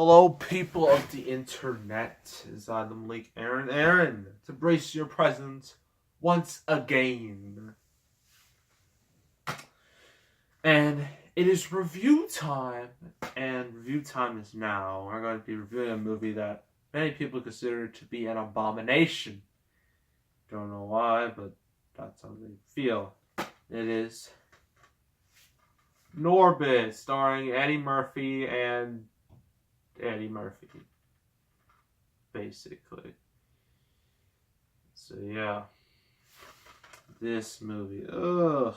Hello, people of the internet. Is Adam Lake Aaron to brace your presence once again. And it is review time, and review time is now. We're going to be reviewing a movie that many people consider to be an abomination. Don't know why, but that's how they feel. It is Norbit, starring Eddie Murphy, basically. So yeah, this movie, has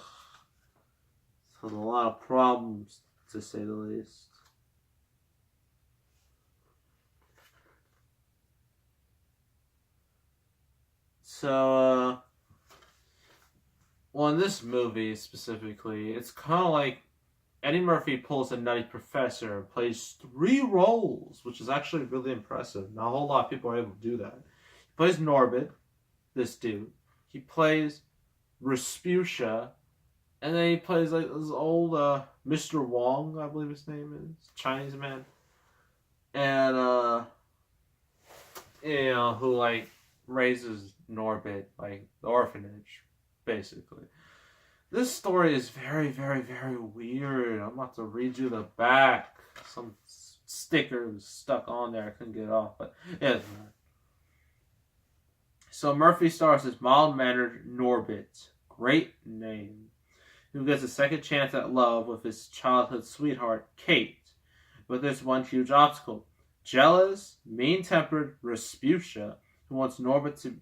a lot of problems, to say the least. So, well, in this movie specifically, it's kind of like Eddie Murphy pulls a nutty professor and plays 3 roles, which is actually really impressive. Not a whole lot of people are able to do that. He plays Norbit, this dude. He plays Respucia, and then he plays like this old Mr. Wong, I believe his name is, Chinese man, and who like raises Norbit, like the orphanage, basically. This story is very, very, very weird. I'm about to read you the back. Some sticker was stuck on there. I couldn't get it off, but yeah. So Murphy stars as mild-mannered Norbit. Great name. Who gets a second chance at love with his childhood sweetheart, Kate. But there's one huge obstacle. Jealous, mean-tempered Respucia, who wants Norbit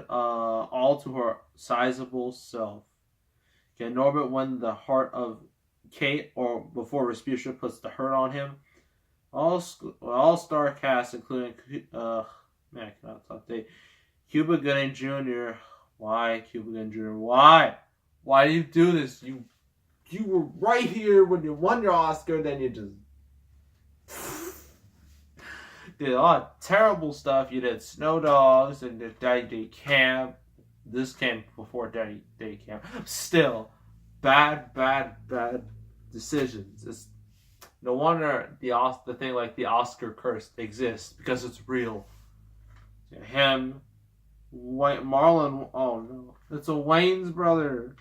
all to her sizable self. Can Norbit win the heart of Kate, or before Respucia puts the hurt on him? All-star cast, including I cannot talk today. Cuba Gooding Jr. Why Cuba Gooding Jr.? Why? Why do you do this? You were right here when you won your Oscar, then you just did a lot of terrible stuff. You did Snow Dogs and did Daddy Day Camp. This came before Daddy Day Camp. Still, bad decisions. It's no wonder the thing like the Oscar curse exists, because it's real. Him, Marlon. Oh no, it's a Wayne's brother.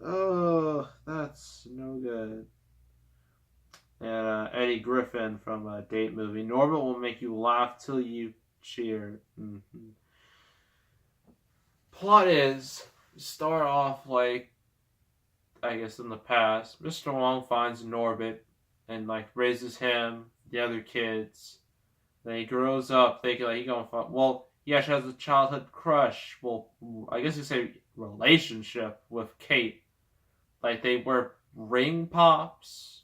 Oh, that's no good. And Eddie Griffin from a Date movie. Norbit will make you laugh till you cheer. Mm-hmm. Plot is, start off like, I guess in the past, Mr. Wong finds Norbit and like raises him, the other kids. Then he grows up thinking like he gonna find, well, he actually has a childhood crush. Well, I guess you say relationship with Kate. Like they wear ring pops.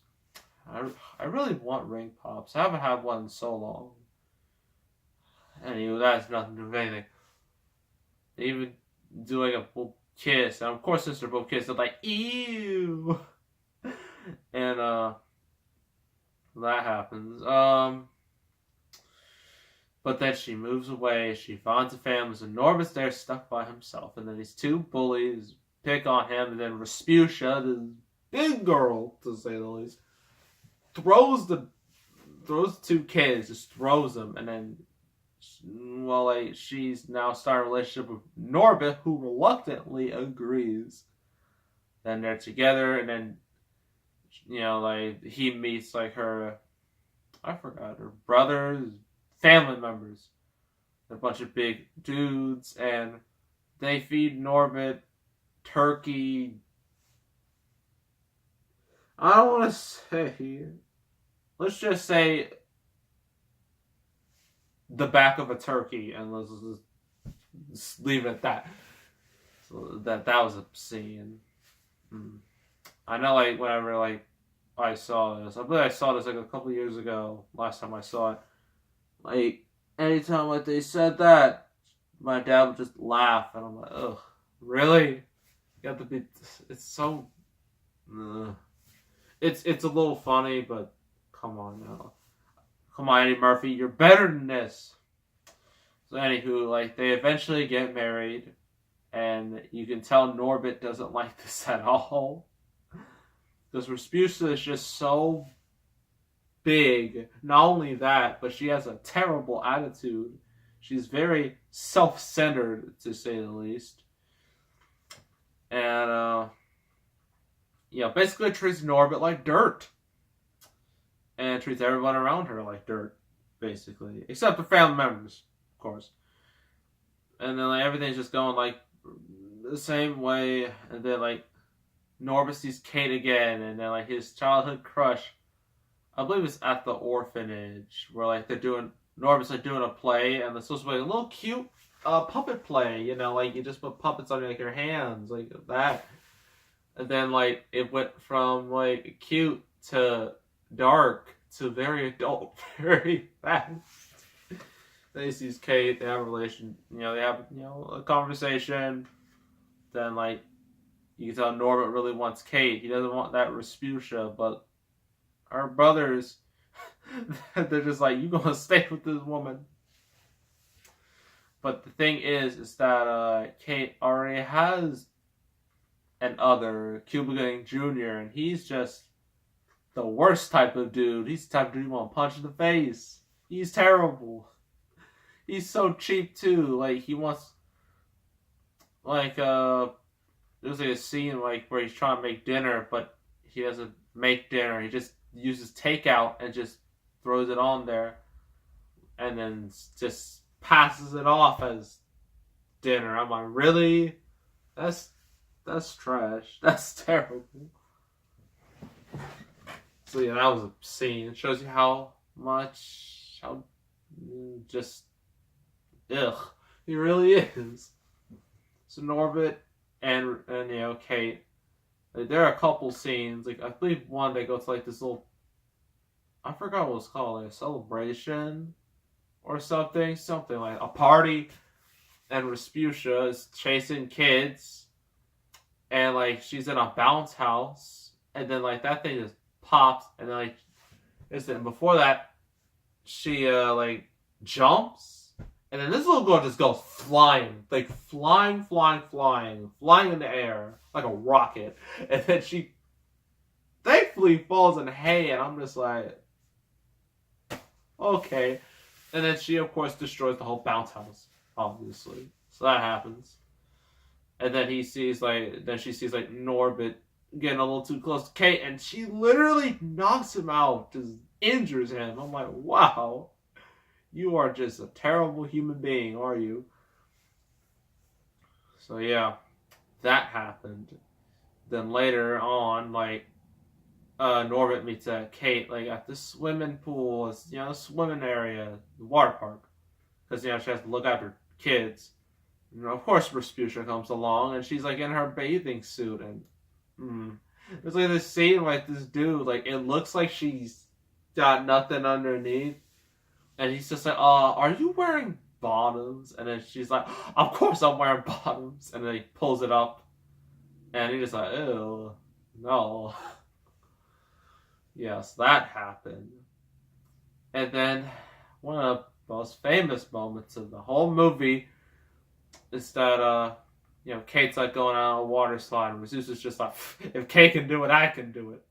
I really want ring pops. I haven't had one in so long. Anyway, that's nothing to do with anything. They even do like a full kiss, and of course since they're both kids, they're like, ew. And that happens. But then she moves away, she finds a family, and Norbit's there stuck by himself, and then these 2 bullies pick on him, and then Respucia, this big girl, to say the least, throws 2 kids, just throws them, and then, well, like, she's now starting a relationship with Norbit, who reluctantly agrees. Then they're together, and then, like, he meets, like, her, I forgot, her brothers, family members. A bunch of big dudes, and they feed Norbit turkey. I don't want to say, let's just say the back of a turkey, and let's just leave it at that. So that was obscene. I know, like, whenever like I saw this, I believe I saw this like a couple years ago. Last time I saw it, like anytime like they said that, my dad would just laugh, and I'm like, ugh, really? You have to be. It's so. It's a little funny, but come on now. Come on, Eddie Murphy, you're better than this. So anywho, like, they eventually get married, and you can tell Norbit doesn't like this at all. Because Respucia is just so big. Not only that, but she has a terrible attitude. She's very self-centered, to say the least. And, basically treats Norbit like dirt. And treats everyone around her like dirt, basically. Except the family members, of course. And then, everything's just going, the same way. And then, Norbit sees Kate again. And then, his childhood crush, I believe it's at the orphanage, where, Norbit's, doing a play. And it's supposed to be a little cute puppet play. You just put puppets on, your hands, like that. And then, it went from, cute to dark to very adult very fast. Then he sees Kate, they have a relation, they have, a conversation. Then, you can tell Norbit really wants Kate. He doesn't want that Respucia, but our brothers, they're just you gonna stay with this woman. But the thing is that Kate already has an other, Cuba Gooding Jr., and he's just the worst type of dude. He's the type of dude you want to punch in the face. He's terrible. He's so cheap too. He wants, there's a scene where he's trying to make dinner, but he doesn't make dinner. He just uses takeout and just throws it on there, and then just passes it off as dinner. I'm like, really? That's trash. That's terrible. So yeah, that was a scene. It shows you how just ugh he really is. So Norbit and Kate, there are a couple scenes. I believe one they go to this little, I forgot what it's called, a celebration or something like a party, and Respucia is chasing kids, and she's in a bounce house, and then that thing just pops, and then before that she jumps, and then this little girl just goes flying, flying in the air like a rocket, and then she thankfully falls in hay, and I'm just like, okay. And then she of course destroys the whole bounce house, obviously. So that happens. And then she sees Norbit getting a little too close to Kate, and she literally knocks him out, just injures him. I'm like, wow, you are just a terrible human being, are you? So yeah, that happened. Then later on, Norbit meets Kate, at the swimming pool, swimming area, the water park, because she has to look after kids. Of course, Respucia comes along, and she's in her bathing suit, and there's this scene this dude, it looks like she's got nothing underneath, and he's just are you wearing bottoms? And then she's like, of course I'm wearing bottoms, and then he pulls it up, and he's just ew, no. Yes, that happened. And then one of the most famous moments of the whole movie is that Kate's going on a water slide, and Respucia's just if Kate can do it, I can do it.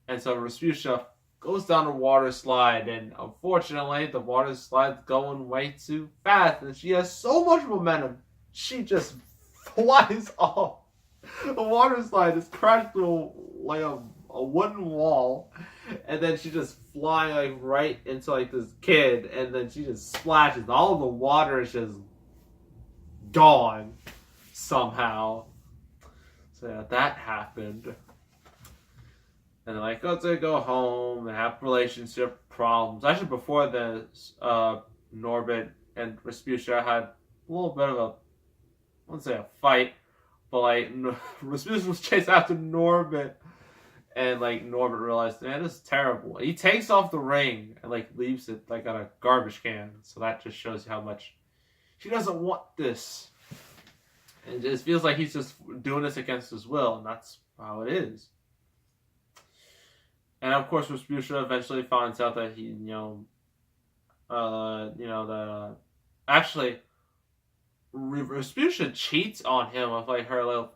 And so Respucia goes down a water slide, and unfortunately the water slide's going way too fast, and she has so much momentum, she just flies off. The water slide is crashed through a wooden wall, and then she just flying right into this kid, and then she just splashes. All the water is just gone somehow. So yeah, that happened. And they go home and have relationship problems. Actually, before this, Norbit and Respucia had a little bit of I wouldn't say a fight, but Respucia was chased after Norbit. And Norbit realized, man, this is terrible. He takes off the ring and leaves it on a garbage can. So that just shows you how much she doesn't want this. And it feels like he's just doing this against his will, and that's how it is. And of course, Respucia eventually finds out that he, actually, Respucia cheats on him with her little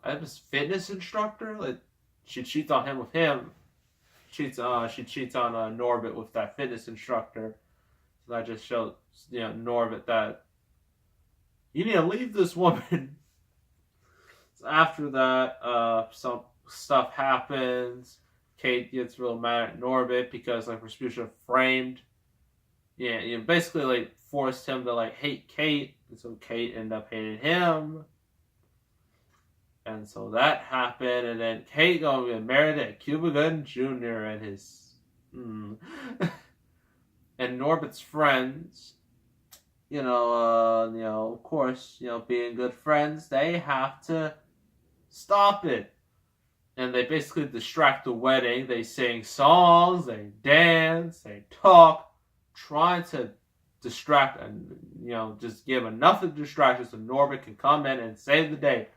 fitness instructor. She cheats on him with him, she cheats on Norbit with that fitness instructor. So that just shows Norbit that you need to leave this woman. So after that, some stuff happens. Kate gets real mad at Norbit because like Rasputia framed, basically like forced him to like hate Kate, and so Kate ended up hating him. And so that happened, and then Kate gonna get married to Cuba Gooding Jr. and his and Norbit's friends. Of course, being good friends, they have to stop it. And they basically distract the wedding. They sing songs, they dance, they talk, trying to distract and, just give enough of distractions so Norbit can come in and save the day.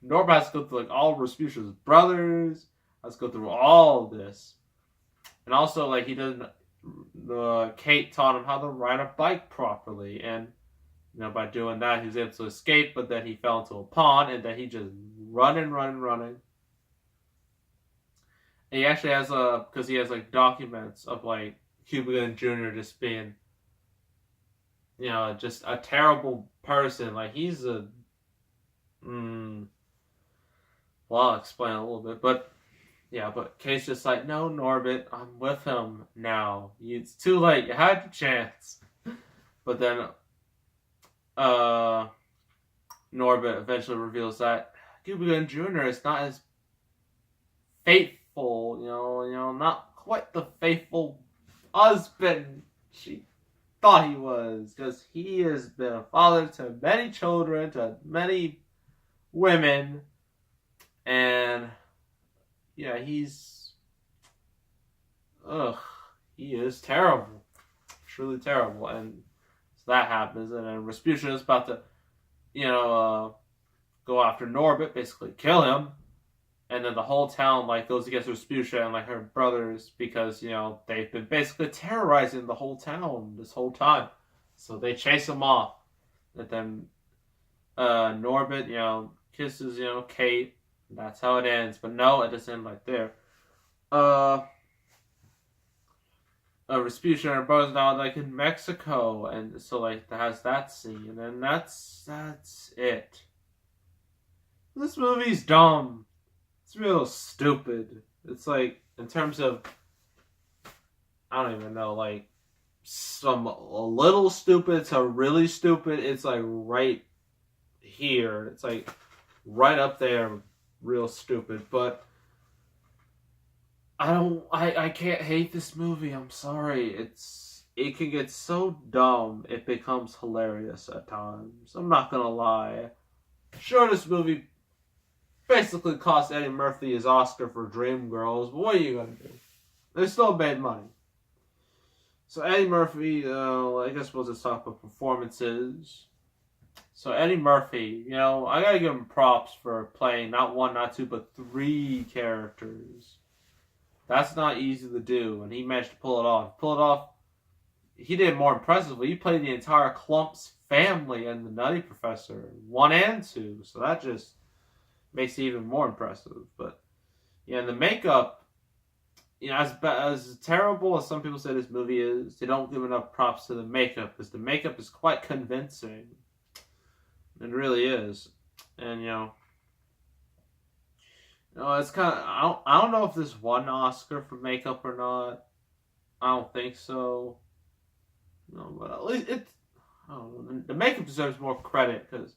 Norbit has to go through like all of Rasputia's brothers, has to go through all of this. And also, like, he doesn't, Kate taught him how to ride a bike properly. And, by doing that, he was able to escape, but then he fell into a pond, and then he just running. And he actually has because he has like documents of like Cuba Gooding Jr. just being, just a terrible person. Like he's well, I'll explain a little bit, but Kate's just like, no, Norbit, I'm with him now. It's too late. You had your chance. But then, Norbit eventually reveals that Cuba Gooding Jr. is not as faithful. Not quite the faithful husband she thought he was, because he has been a father to many children, to many women, and he is terrible, truly terrible. And so that happens, and then Rasputia is about to, go after Norbit, basically kill him. And then the whole town goes against Rasputia and her brothers because they've been basically terrorizing the whole town this whole time. So they chase him off. And then Norbit kisses Kate. That's how it ends. But no, it doesn't end like there. Rasputia and her brothers now in Mexico, and so that has that scene, and then that's it. This movie's dumb. It's real stupid. It's in terms of, I don't even know, some a little stupid to really stupid. It's right here. It's right up there, real stupid. But I can't hate this movie. I'm sorry. It can get so dumb it becomes hilarious at times. I'm not gonna lie. Sure, this movie basically cost Eddie Murphy his Oscar for Dreamgirls, but what are you gonna do? They still made money. So Eddie Murphy, I guess we'll just talk about performances. So Eddie Murphy, I gotta give him props for playing not one, not two, but 3 characters. That's not easy to do, and he managed to pull it off. He did it more impressively. He played the entire Clumps family and the Nutty Professor, 1 and 2, so that just makes it even more impressive. But and the makeup, as terrible as some people say this movie is, they don't give enough props to the makeup, because the makeup is quite convincing. It really is. And it's kind of, I don't know if this won an Oscar for makeup or not. I don't think so. No, but at least I don't know, the makeup deserves more credit, because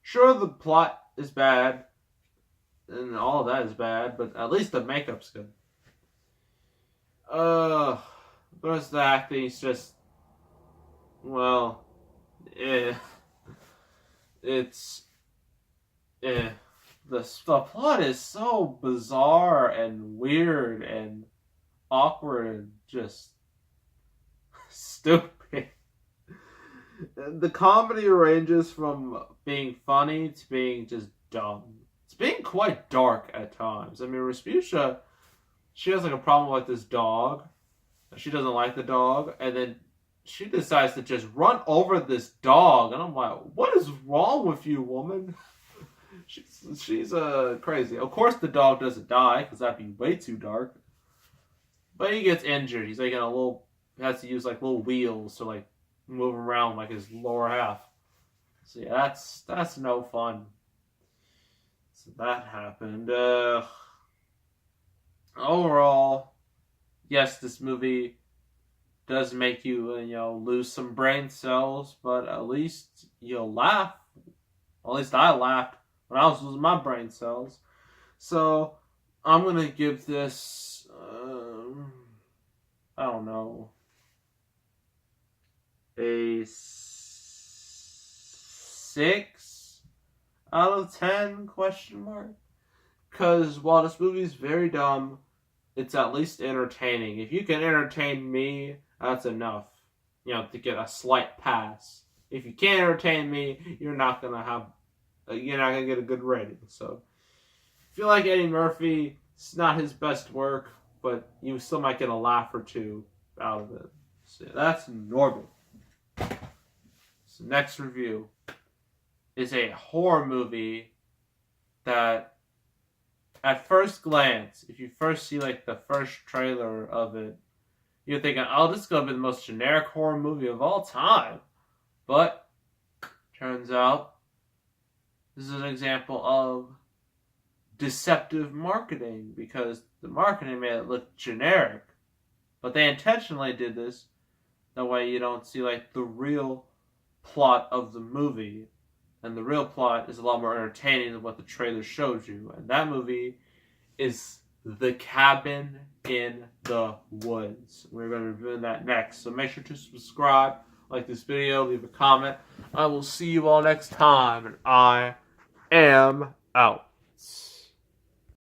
sure, the plot is bad and all of that is bad, but at least the makeup's good. The rest of the acting is just, well, the plot is so bizarre and weird and awkward and just stupid. The comedy ranges from being funny to being just dumb. It's being quite dark at times. I mean, Rasputia, she has a problem with this dog. She doesn't like the dog, and then she decides to just run over this dog, and I'm like, what is wrong with you, woman? She's crazy. Of course the dog doesn't die, because that'd be way too dark. But he gets injured. He's like in a little, has to use like little wheels to like move around like his lower half. So yeah, that's no fun. So that happened. Overall, yes, this movie does make you, lose some brain cells, but at least you'll laugh. At least I laughed when I was losing my brain cells. So I'm gonna give this, I don't know, a 6 out of 10 question mark. Because while this movie is very dumb, it's at least entertaining. If you can entertain me, that's enough, to get a slight pass. If you can't entertain me, you're not gonna get a good rating. So, if you like Eddie Murphy, it's not his best work, but you still might get a laugh or two out of it. So that's Norbit. So next review is a horror movie that, at first glance, if you first see like the first trailer of it, you're thinking, oh, this is going to be the most generic horror movie of all time. But, turns out, this is an example of deceptive marketing, because the marketing made it look generic. But they intentionally did this, that way you don't see like the real plot of the movie. And the real plot is a lot more entertaining than what the trailer shows you. And that movie is The Cabin in the Woods. We're going to review that next. So make sure to subscribe, like this video, leave a comment. I will see you all next time. And I am out.